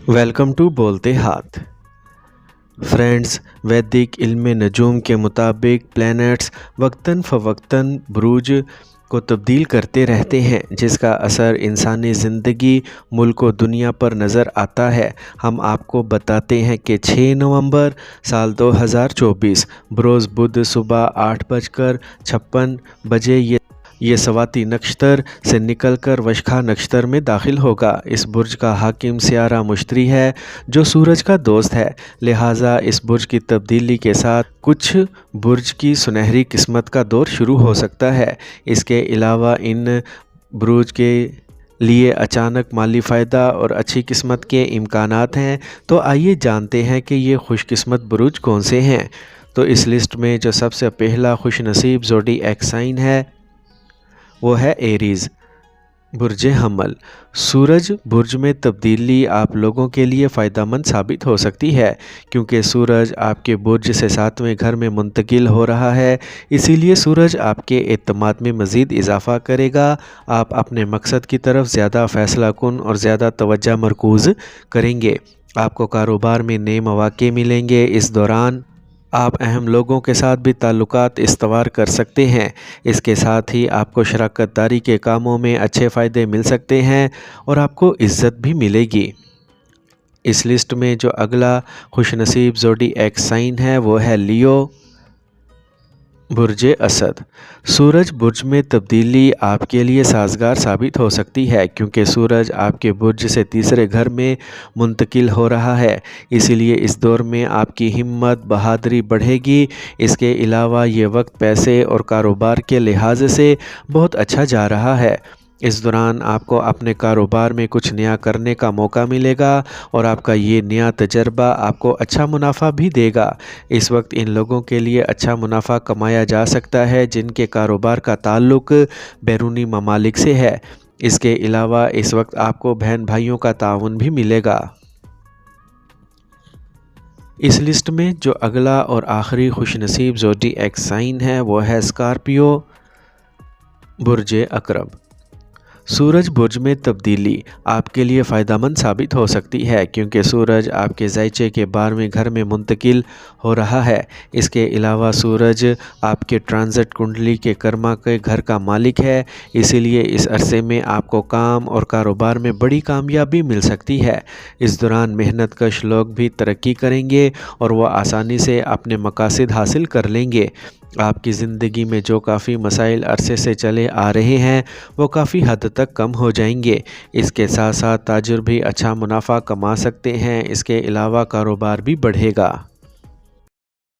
Welcome to بولتے ہاتھ friends. ویدک علم نجوم کے مطابق پلینٹس وقتاً فوقتاً بروج کو تبدیل کرتے رہتے ہیں، جس کا اثر انسانی زندگی، ملک و دنیا پر نظر آتا ہے۔ ہم آپ کو بتاتے ہیں کہ 6 نومبر سال 2024 بروز بدھ صبح 8:56 یہ سواتی نکشتر سے نکل کر وشکھا نکشتر میں داخل ہوگا۔ اس برج کا حاکم سیارہ مشتری ہے، جو سورج کا دوست ہے، لہٰذا اس برج کی تبدیلی کے ساتھ کچھ برج کی سنہری قسمت کا دور شروع ہو سکتا ہے۔ اس کے علاوہ ان بروج کے لیے اچانک مالی فائدہ اور اچھی قسمت کے امکانات ہیں۔ تو آئیے جانتے ہیں کہ یہ خوش قسمت بروج کون سے ہیں۔ تو اس لسٹ میں جو سب سے پہلا خوش نصیب زوڈی ایک سائن ہے وہ ہے ایریز، برج حمل۔ سورج برج میں تبدیلی آپ لوگوں کے لیے فائدہ مند ثابت ہو سکتی ہے، کیونکہ سورج آپ کے برج سے 7ویں گھر میں منتقل ہو رہا ہے۔ اسی لیے سورج آپ کے اعتماد میں مزید اضافہ کرے گا۔ آپ اپنے مقصد کی طرف زیادہ فیصلہ کن اور زیادہ توجہ مرکوز کریں گے۔ آپ کو کاروبار میں نئے مواقع ملیں گے۔ اس دوران آپ اہم لوگوں کے ساتھ بھی تعلقات استوار کر سکتے ہیں۔ اس کے ساتھ ہی آپ کو شراکت داری کے کاموں میں اچھے فائدے مل سکتے ہیں اور آپ کو عزت بھی ملے گی۔ اس لسٹ میں جو اگلا خوش نصیب زوڈی ایک سائن ہے وہ ہے لیو، برج اسد۔ سورج برج میں تبدیلی آپ کے لیے سازگار ثابت ہو سکتی ہے، کیونکہ سورج آپ کے برج سے 3 گھر میں منتقل ہو رہا ہے۔ اسی لیے اس دور میں آپ کی ہمت، بہادری بڑھے گی۔ اس کے علاوہ یہ وقت پیسے اور کاروبار کے لحاظ سے بہت اچھا جا رہا ہے۔ اس دوران آپ کو اپنے کاروبار میں کچھ نیا کرنے کا موقع ملے گا اور آپ کا یہ نیا تجربہ آپ کو اچھا منافع بھی دے گا۔ اس وقت ان لوگوں کے لیے اچھا منافع کمایا جا سکتا ہے جن کے کاروبار کا تعلق بیرونی ممالک سے ہے۔ اس کے علاوہ اس وقت آپ کو بہن بھائیوں کا تعاون بھی ملے گا۔ اس لسٹ میں جو اگلا اور آخری خوش نصیب زوڈی ایک سائن ہے وہ ہے اسکارپیو، برج عقرب۔ سورج برج میں تبدیلی آپ کے لیے فائدہ مند ثابت ہو سکتی ہے، کیونکہ سورج آپ کے ذائچے کے 12ویں گھر میں منتقل ہو رہا ہے۔ اس کے علاوہ سورج آپ کے ٹرانزٹ کنڈلی کے کرما کے گھر کا مالک ہے۔ اسی لیے اس عرصے میں آپ کو کام اور کاروبار میں بڑی کامیابی مل سکتی ہے۔ اس دوران محنت کش لوگ بھی ترقی کریں گے اور وہ آسانی سے اپنے مقاصد حاصل کر لیں گے۔ آپ کی زندگی میں جو کافی مسائل عرصے سے چلے آ رہے ہیں وہ کافی حد تک کم ہو جائیں گے۔ اس کے ساتھ ساتھ تاجر بھی اچھا منافع کما سکتے ہیں۔ اس کے علاوہ کاروبار بھی بڑھے گا۔